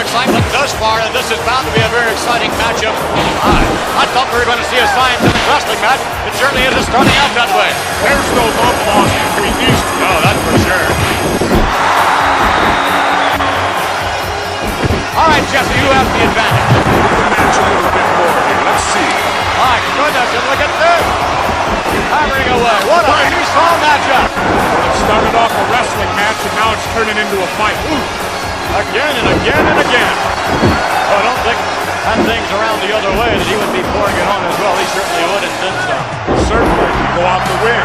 Excitement thus far, and this is bound to be a very exciting matchup. I thought we were going to see a scientific wrestling match. It certainly isn't starting out that way. There's no love lost between these two. No, that's for sure. All right, Jesse, you have the advantage. The match a little bit more here. Let's see. My goodness, and look at this. Hammering away. What a strong matchup. Well, it started off a wrestling match, and now it's turning into a fight. Ooh. Again and again and again. Oh, I don't think had things around the other way that he would be pouring it on as well. He certainly would and then some. Certainly. Go out to win.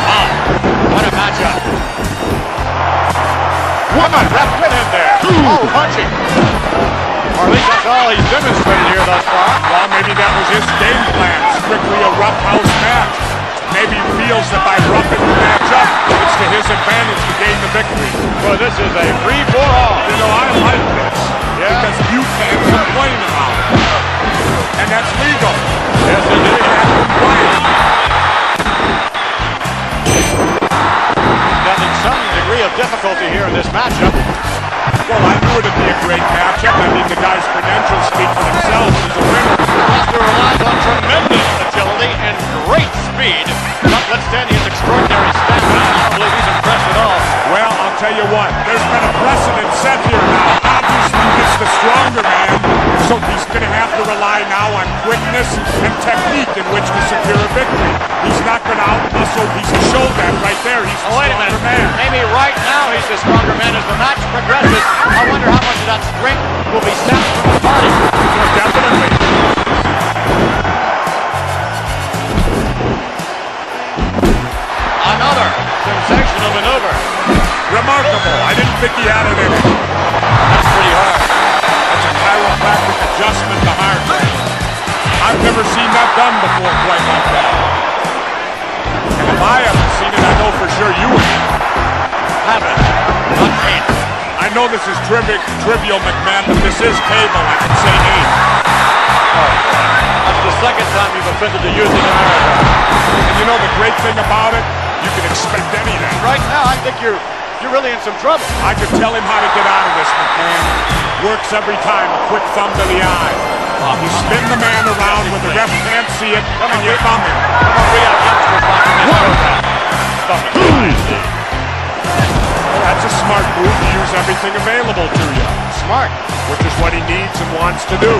Wow. What a matchup. What a left win in there. Oh, punching. Or at least that's all he's demonstrated here thus far. Well, maybe that was his game plan. Strictly a roughhouse match. Maybe he feels that by roughing the match up, it's to his advantage to gain the victory. Well, this is a free-for-all. You know, I like this. Yeah. Because you can't complain about it. And that's legal. Yes, indeed. You can't complain. Having some degree of difficulty here in this matchup. Well, I knew it'd be a great matchup. I mean, the guy's credentials speak for themselves as a winner. Buster relies on tremendous agility and great speed. Notwithstanding his extraordinary stamina, I don't believe he's impressed at all. Well, I'll tell you what, there's been a precedent set here now. Obviously, it's the stronger man, so he's going to have to rely now on quickness and technique in which to secure a victory. He's not going to out-muscle. He's showed that right there. He's the stronger man. Maybe right now he's the stronger man. As the match progresses, I wonder how much of that strength will be sapped from his body. Well, definitely. Another sensational maneuver. Remarkable. I didn't think he had it in him. That's pretty hard. That's a chiropractic adjustment to heart. I've never seen that done before quite like that. And if I haven't seen it, I know for sure you haven't. Not eight. I know this is trivial, McMahon, but this is cable. I can say 8. Oh, that's the second time you've offended the youth in America. And you know the great thing about it? You can expect anything. Right now, I think you're really in some trouble. I could tell him how to get out of this, McMahon. Works every time. A quick thumb to the eye. You spin the man around when the ref can't see it, and you thumb him. Come on, we have youngsters watching this program. Well, that's a smart move to use everything available to you. Smart. Which is what he needs and wants to do.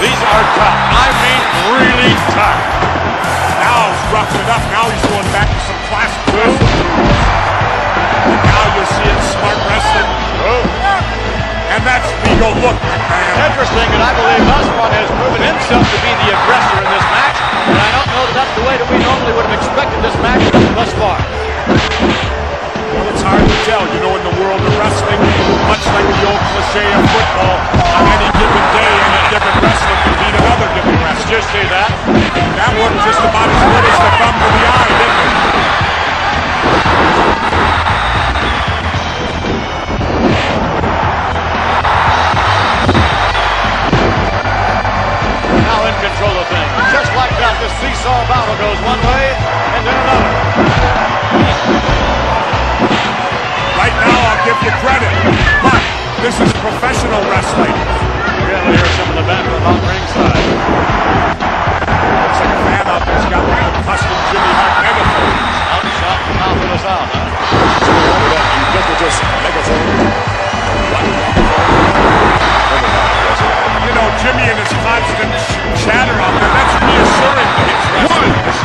These are tough. I mean, really tough. Now he's roughing it up. Now he's going back to some classic wrestling moves. And now you'll see it smart wrestling. Oh. And that's legal look, man. Interesting, and I believe Osborne has proven himself to be the aggressor in this match. And I don't know that that's the way that we normally would have expected this match thus far. Well, it's hard to tell. You know, in the world of wrestling, much like the old cliche of football, on any given day, any given wrestler can beat another given wrestler. Did you see that? That worked just about as good as the thumb to the eye, didn't it? Now in control of things. Just like that, this seesaw battle goes one way and then another. Right now, I'll give you credit, but this is professional wrestling. Again, we hear some of the banter about ringside. Looks like a man up there's got one of the custom Jimmy Hart megaphones. Outshot the mouth of the South, huh? Ubiquitous megaphone. You know, Jimmy and his constant chatter out there, that's reassuring to his wrestlers.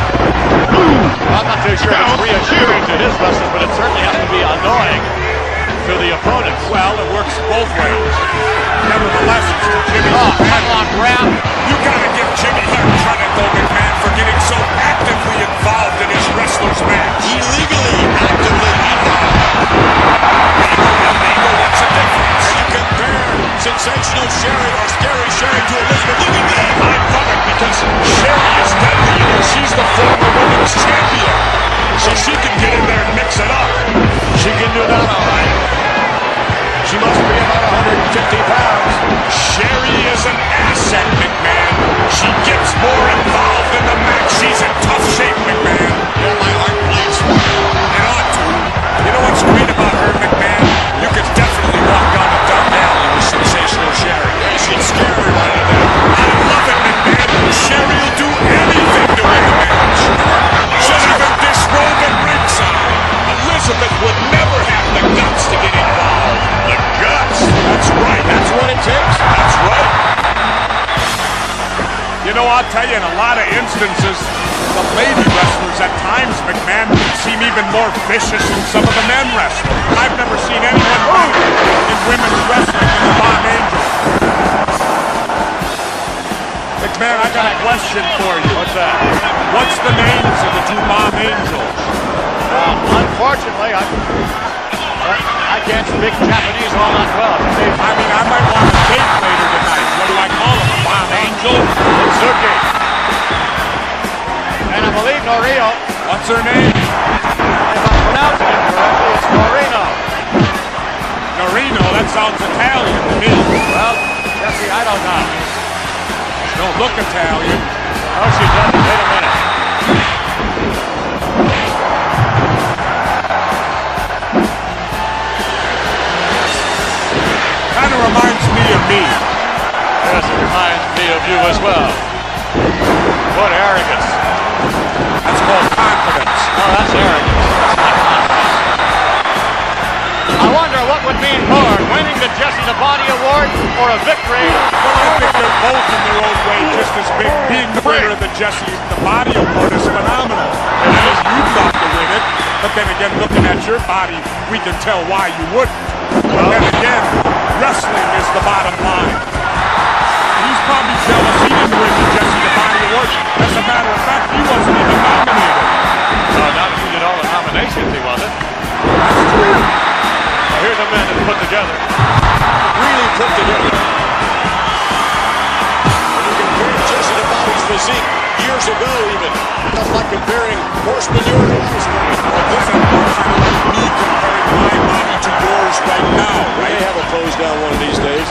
I'm not too sure if it's reassuring to his wrestlers, but it certainly has to be annoying to the opponents. Well, it works both ways. Nevertheless, it's to Jimmy Hart. Headlock grab. You gotta give Jimmy Hart credit, though, McMahon, for getting so actively involved in his wrestlers' match. Illegally actively involved. What's the difference? And you compare sensational Sherry or scary Sherry to Elizabeth. Look at that. I love it because Sherry is deadly. You know, she's the former women's champion. So she can get in there and mix it up. She can do that all right. She must be about 150 pounds. Sherry is an asset, McMahon. She gets more involved in the match. She's in tough shape, McMahon. Yeah, my heart bleeds for her. It ought to. You know what's great about her, McMahon? You could definitely walk down a dark alley with sensational Sherry. Yeah, she'd scare everybody to death. I love it, McMahon. Sherry will do anything to win a match. She'll even disrobe at ringside. Elizabeth would never have the guts to get involved. The guts? That's right. That's what it takes. That's right. You know, I'll tell you, in a lot of instances, the lady wrestlers at times, McMahon, seem even more vicious than some of the men wrestlers. I've never seen anyone better in women's wrestling than the Bomb Angel. McMahon, I got a question for you. What's that? What's the names of the two Bomb Angels? Unfortunately, I can't speak Japanese all that well. I mean, I might want a date later tonight. What do I call them? A Bomb Angel? Suzuki. And I believe Norio. What's her name? If I'm pronouncing it correctly, it's Norino. Norino? That sounds Italian to me. Well, Jesse, I don't know. Don't look Italian. Oh, she doesn't. Wait a minute. Kind of reminds me of me. Yes, it reminds me of you as well. What arrogance. That's called confidence. Oh, that's arrogance. I wonder what would mean more, winning the Jesse the Body Award or a victory? Well, I think they're both in their own way just as big. Being the winner of the Jesse the Body Award is phenomenal. And I know you'd love to win it, but then again, looking at your body, we can tell why you wouldn't. But then again, wrestling is the bottom line. He's probably jealous he didn't win the Jesse the Body Award. As a matter of fact, he wasn't even nominated. No, not if he did all the nominations, he wasn't. That's true. Well, here's a man that's put together. Really put together. When you compare Jesse the Body's physique years ago even, that's like comparing horse manure to ice cream. Well, this is more kind of like me comparing my body to yours right now, We right? may have a close down one of these days.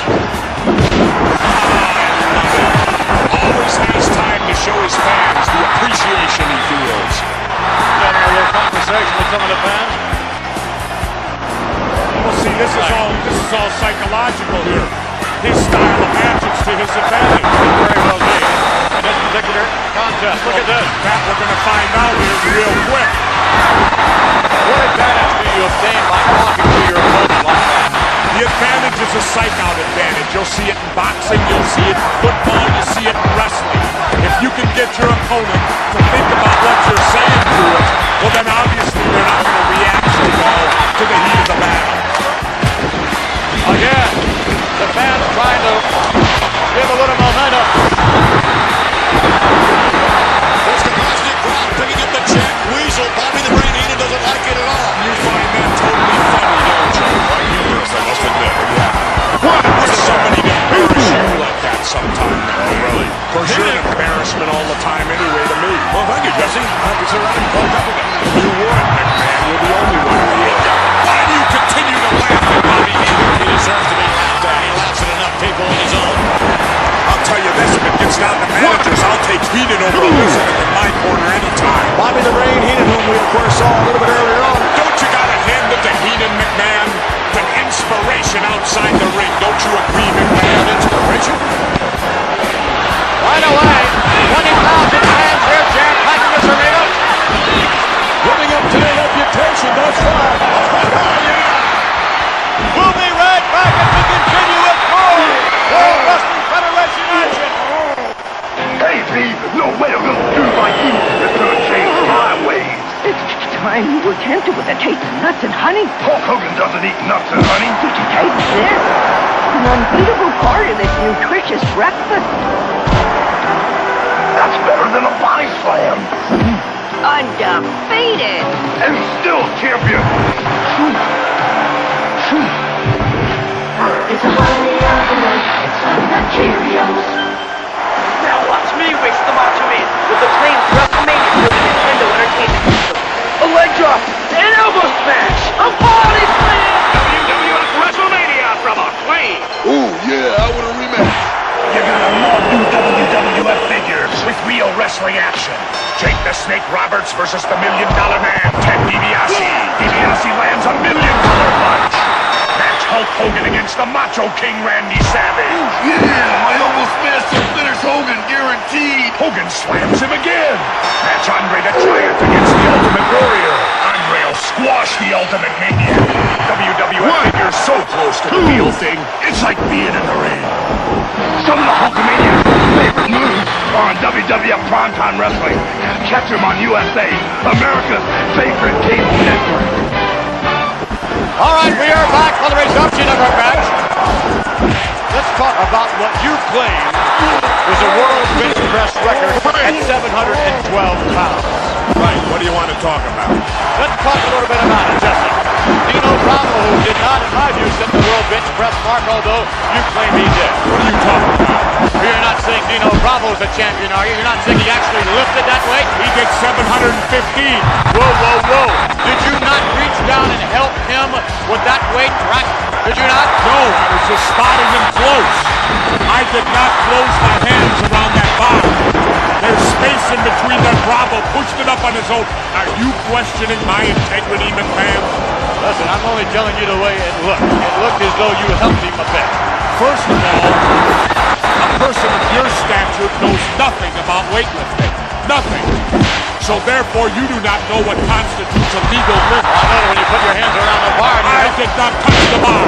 Always has time to show his fans the appreciation he feels. Having a little conversation with some of the fans. Well, see, this is all psychological here. His style of match is to his advantage. Very well be. In this particular contest. Look at this. That we're going to find out here real quick. What advantage do you obtain by talking to your opponent like that? The advantage is a psych-out advantage. You'll see it in boxing, you'll see it in football, you see it in wrestling. If you can get your opponent to think about what you're saying to it, well then obviously they're not going to react so well to the heat of the battle. Again, the fans trying to give a little momentum. There's the positive crowd picking up the chant. Weasel, Bobby the Brain Heenan doesn't like it at all. You find that totally funny, don't you? Quite humorous, I must admit. Yeah. There's somebody to embarrass you like that sometime. Oh, really? Of course, you're an embarrassment all the time anyway to me. Well, thank you, Bobby the Brain Heenan, whom we, of course, saw a little bit earlier on. Don't you got to hand it to Heenan, McMahon? The inspiration outside the ring. Don't you agree, McMahon? Inspiration? Right away, 20,000 fans here jam-packing this arena. Living up to their reputation thus far. We'll be right back as we continue with more World Wrestling Federation action. Hey, Steve, no way a little dude like you is gonna change my ways. It's time you were tempted with a taste of nuts and honey. Hulk Hogan doesn't eat nuts and honey. Did you taste this? An unbeatable part of this nutritious breakfast. That's better than a body slam. Undefeated. And still champion. It's a honey almond. It's honey nut Cheerios. Now watch me race the Macho Man with the plain WrestleMania for the Nintendo Entertainment System. A leg drop, an elbow smash, a body slam! WWF WrestleMania from Acclaim! Ooh, yeah, I want a rematch. You're gonna love new WWF figures with real wrestling action. Jake the Snake Roberts versus the $1 Million Man, Ted DiBiase. DiBiase lands $1 million punch. Match Hulk Hogan against the Macho King Randy Savage. Yeah, my almost smashed to finish Hogan, guaranteed. Hogan slams him again. Match Andre the Giant against the Ultimate Warrior. Andre will squash the Ultimate Maniac. WWF figures so close to the real thing, It's like being in the ring. Some of the Hulkamaniacs' favorite moves are on WWF Primetime Wrestling. Catch them on USA, America's favorite cable network. All right, we are back for the resumption of our match. Let's talk about what you claim is a world bench press record at 712 pounds. Right, what do you want to talk about? Let's talk a little bit about it, Jesse. Dino Bravo, who did not, in my view, set the world bench press mark, although you claim he did. What are you talking about? You're not saying Dino Bravo's a champion, are you? You're not saying he actually lifted that weight? He did 715. Whoa, whoa, whoa. Did you not reach down and help him with that weight, right? Did you not? No, I was just spotting him close. I did not close my hands around that bar. There's space in between that. Bravo pushed it up on his own. Are you questioning my integrity, McMahon? Listen, I'm only telling you the way it looked. It looked as though you helped him a bit. First of all, a person of your stature knows nothing about weightlifting. Nothing. So therefore, you do not know what constitutes a legal lift. I know when you put your hands around the bar. I did not touch the bar.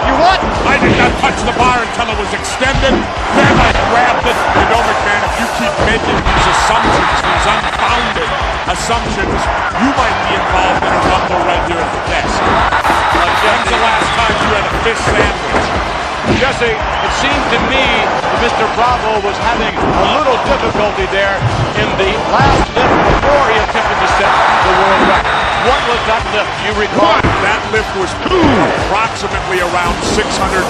You what? I did not touch the bar until it was extended. Then I grabbed it. You know, McMahon, if you keep making these assumptions, these unfounded assumptions, you might be involved in a rumble right here at the desk. When's the last time you had a fish sandwich? Jesse, it seemed to me that Mr. Bravo was having a little difficulty there in the last lift before he attempted to set the world record. What was that lift, you recall? That lift was approximately around 685,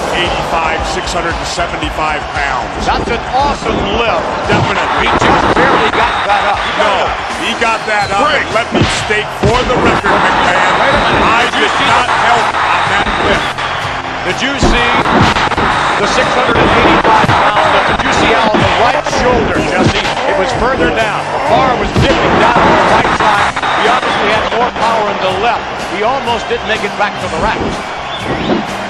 675 pounds. That's an awesome lift. Definitely. He just barely got that up. No, he got that up. And let me state for the record, McMahon, Wait a minute. I did not help on that lift. Did you see the 685 pound lift? Did you see how on the right shoulder, Jesse, it was further down. The bar was dipping down on the right side. He obviously had more power in the left. He almost didn't make it back to the rack.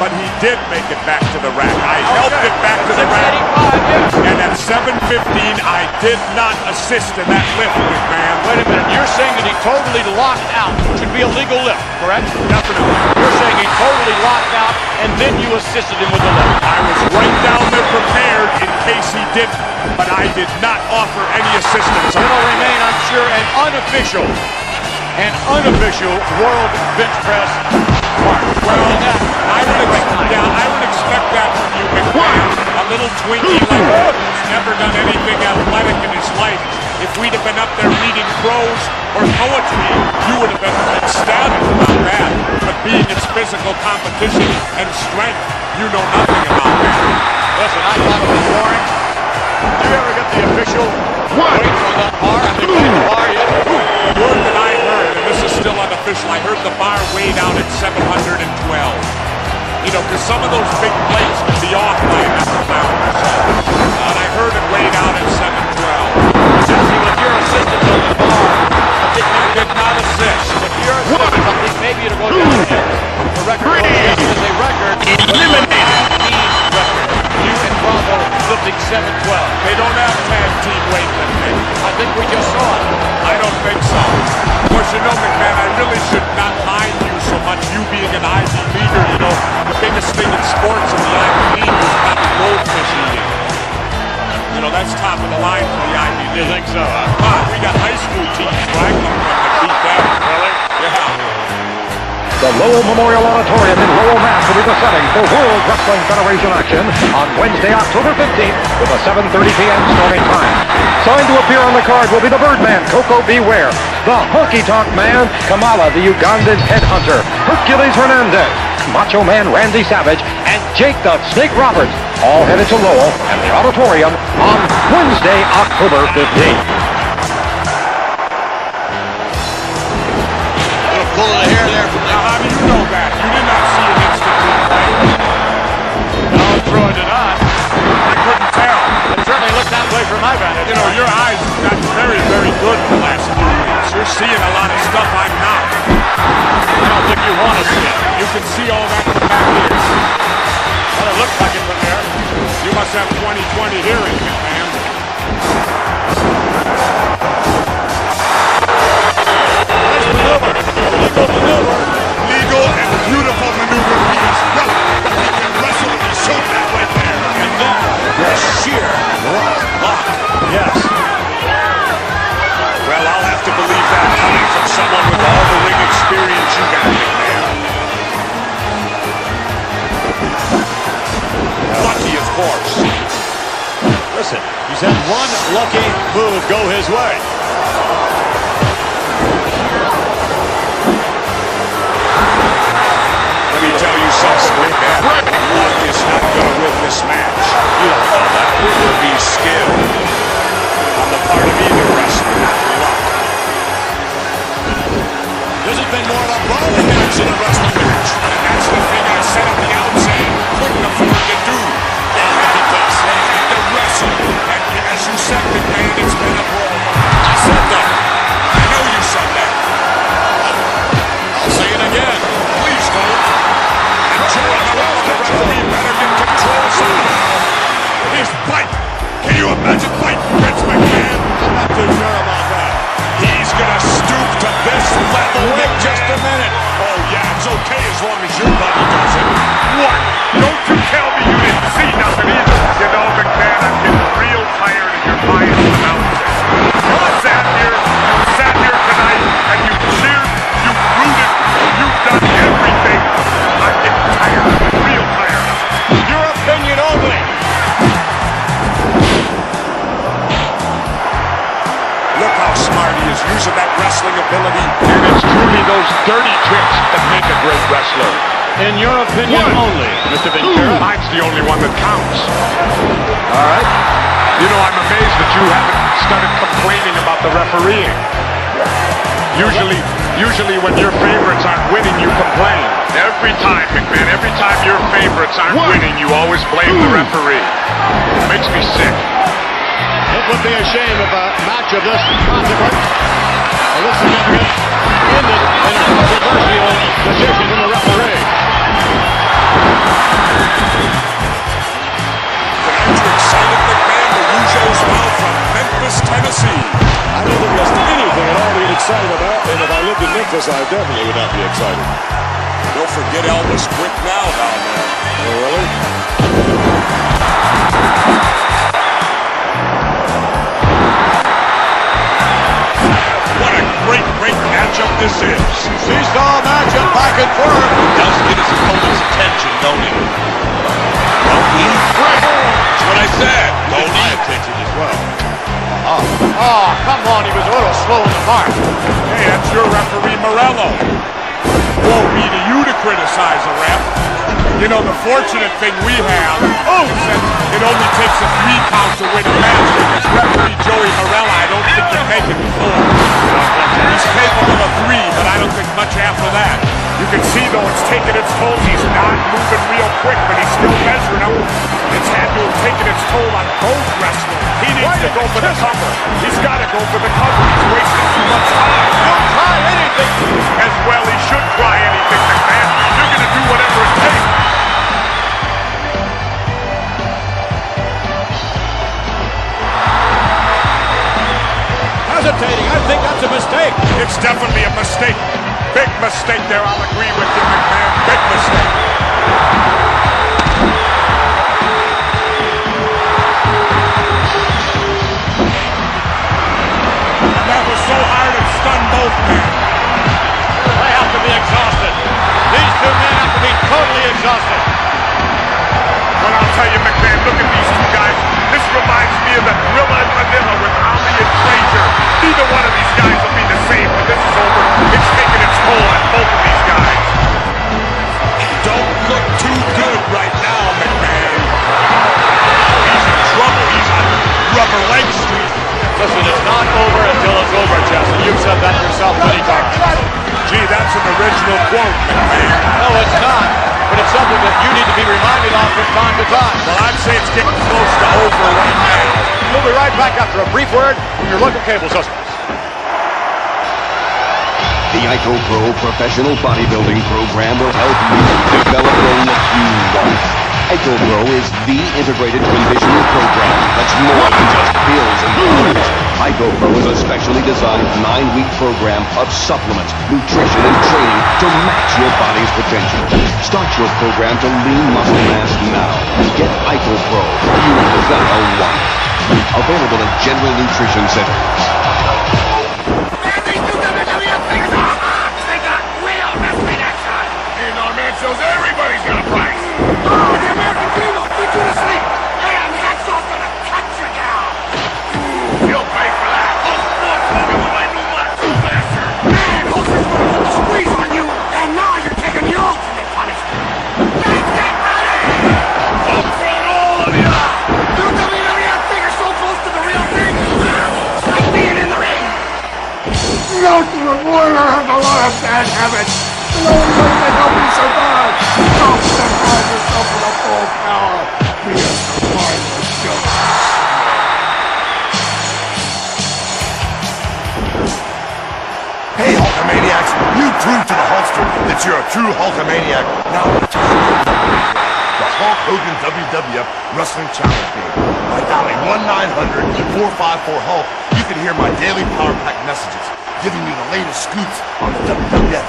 But he did make it back to the rack. I helped it back to the rack. 685, yes. And at 7:15, I did not assist in that lift, McMahon. Wait a minute. You're saying that he totally locked out, which would be a legal lift, correct? Definitely. You're saying he totally locked out, and then you assisted him with the lift. I was right down there prepared in case he didn't, but I did not offer any assistance. It'll remain, I'm sure, an unofficial world bench press mark. Well, I would expect that from you, McMahon. A little Twinkie like that who's never done anything athletic in his life. If we'd have been up there reading prose or poetry, you would have been ecstatic about that. But being it's physical competition and strength, you know nothing about that. Listen, I thought it was boring. Did you ever get the official weight on that bar? Have you played the bar yet? The word that I heard, and this is still unofficial, I heard the bar weighed out at 712. You know, because some of those big plates can be off by a number of pounds. And I heard it weighed out at 712. Jesse, with your assistance on the bar, I think Because, you know, McMahon, I really should not mind you so much, you being an Ivy leaguer. You know, the biggest thing in sports in the Ivy League is probably goldfish eating. You know, that's top of the line for the Ivy League. You think so, huh? We got high school teams where I come from that beat that. Really? Yeah. The Lowell Memorial Auditorium in Lowell, Mass. will be the setting for World Wrestling Federation action on Wednesday, October 15th with a 7:30 p.m. starting time. Signed to appear on the card will be the Birdman, Coco Beware, the Honky Tonk Man, Kamala, the Ugandan Headhunter, Hercules Hernandez, Macho Man Randy Savage, and Jake the Snake Roberts, all headed to Lowell and the auditorium on Wednesday, October 15th. Pulling the hair there. Now, how do you know that? You did not see an instant replay. No, Troy did not. I couldn't tell. It certainly looked that way from my vantage. You know, your eyes have gotten very, very good in the last few weeks. You're seeing a lot of stuff I'm not. I don't think you want to see it. You can see all that from back here. Well, it looks like it from there. You must have 20/20 hearing, man. Nice maneuver. Legal maneuver. Legal and beautiful maneuver means what? He can wrestle and he showed that right there. And now, the sheer rock. Yes. Well, I'll have to believe that coming from someone with all the ring experience you got, man. Lucky, of course. Listen, he's had one lucky move go his way. Let me tell you something, man. Luck is not going to win this match. You don't know that. It will be skill on the part of either wrestler, not luck. This has been more of a brawling match than a wrestling match. And that's the thing I said at the outset. Couldn't afford to do. They had to wrestle. And as you said, McMahon, it's been a brawl. I said that. I know you said that. I'll say it again. Please don't. And Joey Morello, the referee, better get control somehow. His fight. Can you imagine fighting Vince McMahon? I'm not too sure about that. He's gonna stoop to this level. Wait just a minute. Oh yeah, it's okay as long as your buddy does it. What? Don't you tell me you didn't see nothing either. You know, McMahon, I'm getting real tired of your bias announcing. You sat here tonight and you cheered, you rooted, you've done everything. I'm getting tired of it, real tired of it. Your opinion only. Look how smart he is using that wrestling ability. And it's truly those dirty tricks that make a great wrestler. In your opinion only, Mr. Ventura. Mine's the only one that counts. All right? You know, I'm amazed that you haven't started complaining about the refereeing. Usually when your favorites aren't winning, you complain. Every time, McMahon, every time your favorites aren't winning, you always blame the referee. Makes me sick. It would be a shame if a match of this consequence, or this significance, ended in a controversial decision from the referee. Tonight you excited McMahon to Rougeau's mouth from Memphis, Tennessee. I don't think there's anything at all to get excited about, and if I lived in Memphis, I definitely would not be excited. Don't forget Elvis Quick now down there. Oh, really? What a great matchup this is. Seesaw matchup back and forth. Does get his opponent's attention, don't he? That's what I said. Got my attention as well. Oh, come on, he was a little slow in the mark. Hey, that's your referee Morello. Won't be to you to criticize a ref. You know, the fortunate thing we have is that it only takes a 3 count to win a match. Because referee Joey Morello, I don't think can make it before. He's capable of 3, but I don't think much after that. You can see, though, it's taking its toll. He's not moving real quick, but he's still measuring up. It's had to have taken its toll on both wrestlers. He needs to go for the cover. He's got to go for the cover. He's wasting too much time. Don't try anything. As well, he should try anything, McMahon. You're going to do whatever it takes. Hesitating. I think that's a mistake. It's definitely a mistake. Big mistake there. I'll agree with you, McMahon. Big mistake. And that was so hard it stunned both men. They have to be exhausted. These two men have to be totally exhausted. But I'll tell you, McMahon, look at these two guys. This reminds me of the Gorilla and Manila with Ali and Frazier. Neither one of these guys will be the same when this is over. It's taking its toll on both of these guys. Don't look too good right now, McMahon. He's in trouble. He's on rubber leg street. Listen, it's not over until it's over, Jesse. You've said that yourself many times. Gee, that's an original quote, McMahon. No, it's not. But it's something that you need to be reminded of from time to time. Well, I'd say it's getting close to over right now. We'll be right back after a brief word from your local cable systems. The ICO Pro Professional Bodybuilding Program will help you develop the look you want. ICO Pro is the integrated conditioning program that's more than just pills and powders. ICO Pro is a specially designed 9-week program of supplements, nutrition, and training to match your body's potential. Start your program to lean muscle mass now. Get ICO Pro. You're gonna want it. Available at General Nutrition Centers. Man, these new WWF figures are hot! They got real wrestling action! And our man shows everybody's got a price! Oh, the American Dream will put you to sleep! And that's all gonna cut you down! You'll pay for that! Hulk Hogan with my new muscle master! Man, Hulk's gonna put the squeeze on you! And now you're taking the ultimate punishment! Let's get ready! Hulk for all of you! New WWF figures so close to the real thing! It's like being in the ring! The ultimate warrior has a lot of bad habits. The only way to help you survive is to survive yourself with a full power. Be a survivor, Joe. Hey, Hulkamaniacs, you proved to the Hulkster that you're a true Hulkamaniac. Now it's time to the Hulk Hogan WWF Wrestling Challenge game. By dialing 1-900-454-HULK, you can hear my daily Power Pack messages, giving you the latest scoops on the WWF.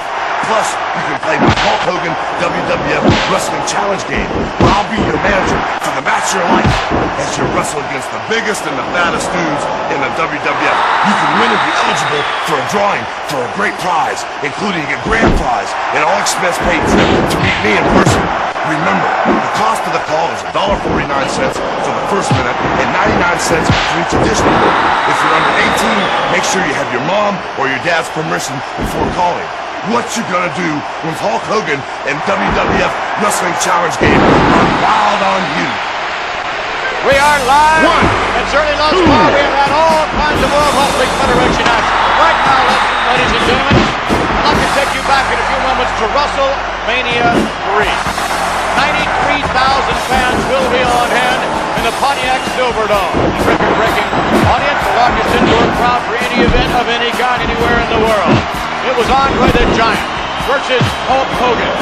Plus, you can play my Hulk Hogan WWF Wrestling Challenge game, where I'll be your manager for the match of your life as you wrestle against the biggest and the baddest dudes in the WWF. You can win and be eligible for a drawing for a great prize, including a grand prize, an all-expense-paid trip to meet me in person. Remember, the cost of the call is $1.49 for the first minute and 99 cents for each additional minute. If you're under 18, make sure you have your mom or your dad's permission before calling. What you gonna do when Hulk Hogan and WWF Wrestling Challenge game are wild on you? We are live. And certainly thus far we have had all kinds of World Wrestling Federation action. Right now, ladies and gentlemen, I'd like to take you back in a few moments to WrestleMania 3. 93,000 fans will be on hand in the Pontiac Silverdome. Record-breaking audience, the largest indoor crowd for any event of any kind anywhere in the world. It was Andre the Giant versus Hulk Hogan.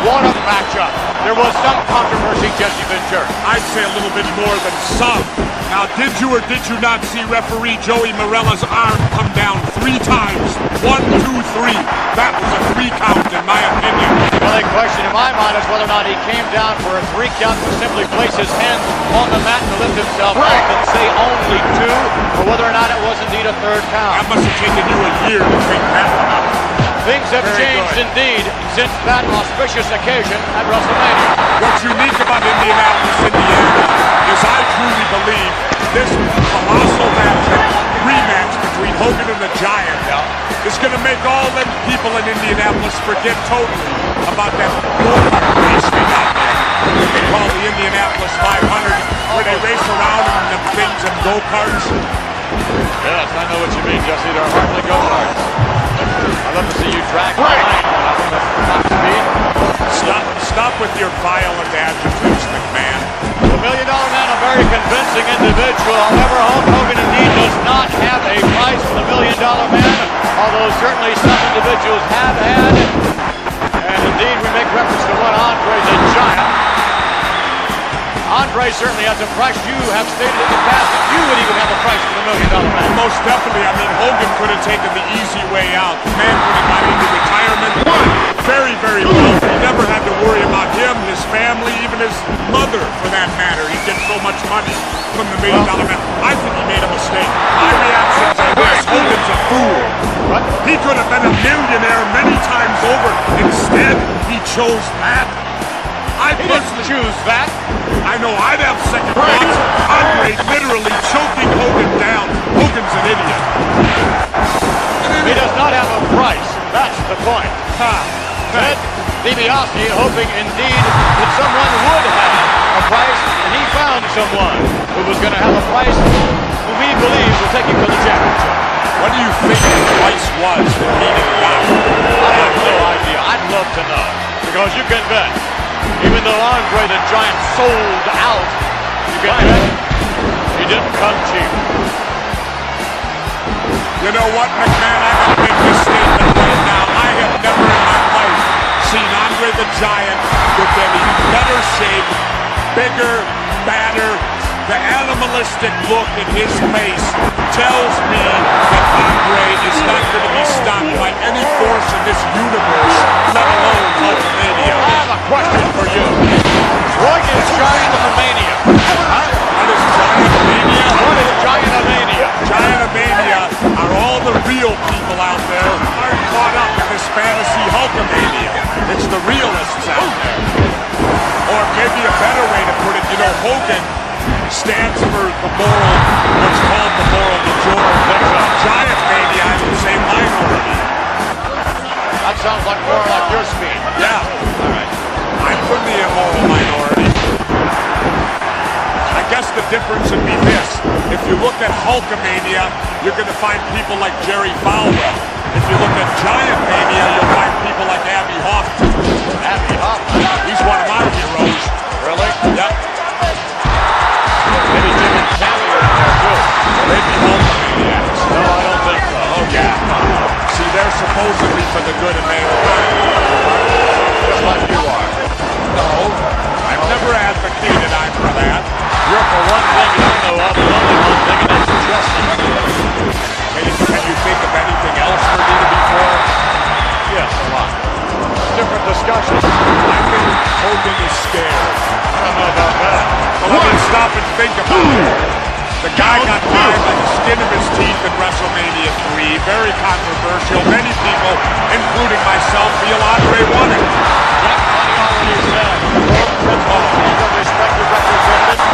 What a matchup. There was some controversy, Jesse Ventura. I'd say a little bit more than some. Now, did you or did you not see referee Joey Morella's arm come down 3 times? 1, 2, 3. That was a 3 count, in my opinion. The only question in my mind is whether or not he came down for a 3 count to simply place his hands on the mat to lift himself up and say only 2, or whether or not it was indeed a 3rd count. That must have taken you a year to think that one out. Things have changed indeed since that auspicious occasion at WrestleMania. What's unique about Indianapolis, Indiana, is I truly believe this colossal rematch between Hogan and the Giant is going to make all them people in Indianapolis forget totally about that go-kart race we got there. They call the Indianapolis 500, where they race around in them things and go-karts. Yes, I know what you mean, Jesse. They're hardly go-karts. I'd love to see you drag the line on top speed. Stop with your violent adjectives, McMahon. The $1 Million Man, a very convincing individual. However, Hulk Hogan indeed does not have a price for the $1 Million Man, although certainly some individuals have had. And indeed, we make reference to one Andre the Giant. Andre certainly has a price. You have stated in the past that you would even have a price for the $1 million match. Most definitely. I mean, Hogan could have taken the easy way out. The man could have got into retirement very, very well. He never had to worry about him, his family, even his mother, for that matter. He gets so much money from the $1 million match. I think he made a mistake. My reaction to this, Hogan's a fool. He could have been a millionaire many times over. Instead, he chose that. I personally choose that. I know I'd have second thoughts. Andre literally choking Hogan down. Hogan's an idiot. He does not have a price. That's the point. Ted DiBiase hoping indeed that someone would have a price, and he found someone who was going to have a price who we believe will take him to the championship. What do you think the price was for beating Haku? I have no idea. I'd love to know. Because you can bet, even though Andre the Giant sold out, you can bet he didn't come cheap. You know what, McMahon? I gotta make this statement right now. I have never in my life seen Andre the Giant with any better shape, bigger, badder. The animalistic look in his face tells me that Andre is not going to be stopped by any force in this universe, let alone Hulkamania. I have a question for you. What is Giant-a-mania? What is Giant-a-mania? What is Giant-a-mania? Giant-a-mania are all the real people out there who aren't caught up in this fantasy Hulkamania. It's the realists out there. Or maybe a better way to put it, you know, Hogan stands for the moral, what's called the moral majority. Giant mania, I would say minority. That sounds like more like your speed. Yeah. All right. I could be a moral minority. I guess the difference would be this. If you look at Hulkamania, you're going to find people like Jerry Falwell. If you look at Giant Mania, you'll find people like Abby Hoffman. Abby Hoffman? He's one of my heroes. Really? Yep. Maybe Jimmy Cammy in there too. Maybe Hulkamaniacs. No, I don't think so. Oh, yeah. See, they're supposedly for the good of mankind. Just like you are. No, I've never advocated I'm for that. You're for one thing I know of, and only one thing, and that's justice. Can you think of anything else for me to be for? Yes, a lot. Different discussions. I think Hogan is scared. I don't know about that. Well, let me stop and think about it. The guy got by by the skin of his teeth in WrestleMania 3. Very controversial. Many people, including myself, feel Andre won it. Jack Money already said. The respected representative.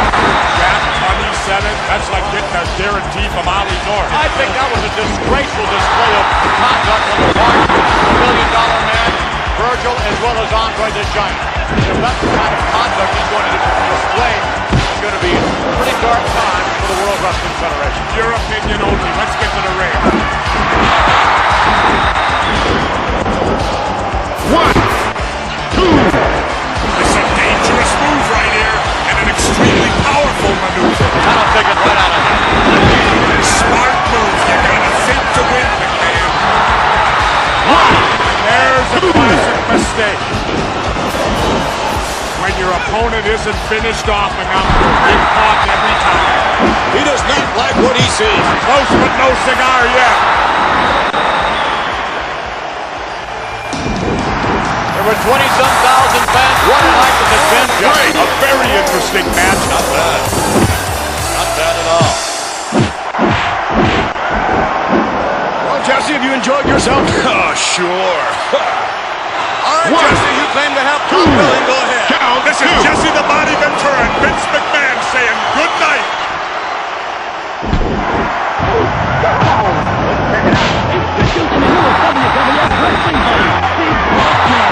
Jack Money said it. That's like getting a guarantee from Ali North. I think that was a disgraceful display of conduct on the part of the $1 million man, Virgil, as well as Andre the Giant. If that's the kind of conduct he's going to display, it's going to be a pretty dark time for the World Wrestling Federation. Your opinion only. Let's get to the ring. 1, 2. It's a dangerous move right here, and an extremely powerful maneuver. I don't think it's right out of there. Smart move. You gotta think to win, McMahon. There's a classic mistake. When your opponent isn't finished off enough, you're caught every time. He does not like what he sees. Close but no cigar yet. There were 20-some thousand fans. What a night to defend. A very interesting match. Not bad. Not bad at all. Well, Jesse, have you enjoyed yourself? Oh, sure. All right, Jesse, you claim to have top billing. Go ahead. This is Jesse the Body Ventura and Vince McMahon saying good night. Introducing the newest WWF Wrestling Buddy, Big Boss Man.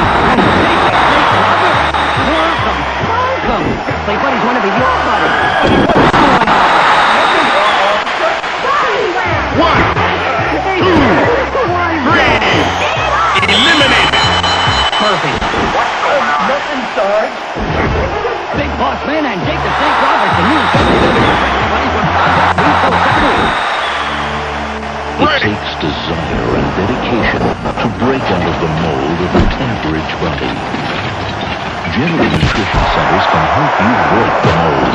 Welcome. Wrestling Buddies want to be your buddy. What's going on? 1, 2, 3. Eliminated. Perfect. Nothing, Sarge. Big Boss Man and Jake the Snake Roberts, the new WWF Wrestling Buddies with Project Lethal Sabu. It takes desire and dedication to break out of the mold of an average body. General Nutrition Centers can help you break the mold.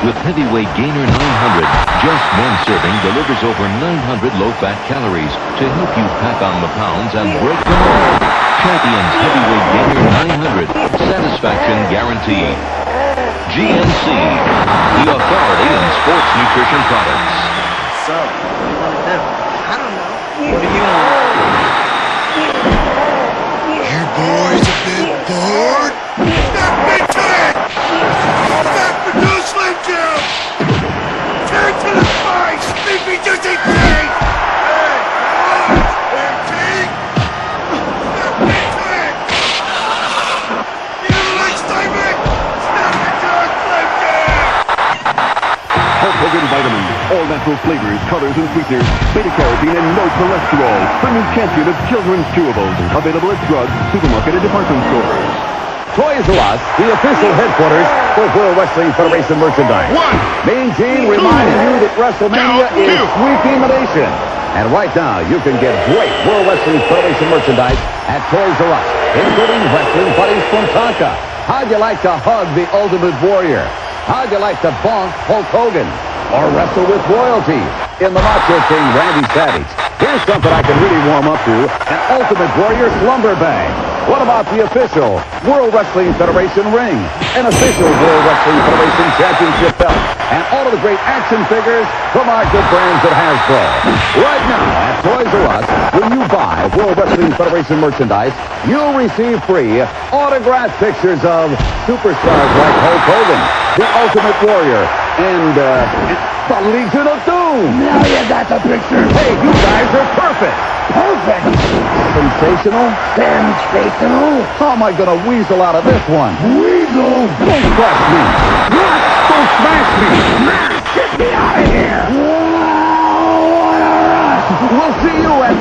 With heavyweight gainer 900, just one serving delivers over 900 low-fat calories to help you pack on the pounds and break them all. Champions heavyweight gainer 900, satisfaction guaranteed. GNC, the authority in sports nutrition products. So, what do you want to do? I don't know. What do you want? You boys a bit bored? Snap me to it! Snap me to a Slim Jim! Turn to the face! Leave me juicy thing! Hey, King! Snap me to it! You like Steinbeck? Snap me to a Slim Jim! Hulk Hogan Vitamins, all natural flavors, colors, and sweeteners, beta-carotene, and no cholesterol. The new champion of children's chewables. Available at drug, supermarket, and department stores. Toys R Us, the official headquarters for World Wrestling Federation merchandise. Mean Gene reminding you that WrestleMania is sweeping the nation. And right now, you can get great World Wrestling Federation merchandise at Toys R Us, including wrestling buddies from Tonka. How'd you like to hug the Ultimate Warrior? How'd you like to bonk Hulk Hogan? Or wrestle with royalty in the Macho King Randy Savage? Here's something I can really warm up to, an Ultimate Warrior slumber bag. What about the official World Wrestling Federation ring, an official World Wrestling Federation championship belt, and all of the great action figures from our good friends at Hasbro? Right now at Toys R Us, when you buy World Wrestling Federation merchandise, you'll receive free autographed pictures of superstars like Hulk Hogan, the Ultimate Warrior, and the Legion of Doom. Now you got the picture. Hey, you guys are perfect. Perfect. Sensational? Sensational. How am I going to weasel out of this one? Weasel. Don't crush me. What? Don't smash me. Get me out of here. What a rush. We'll see you at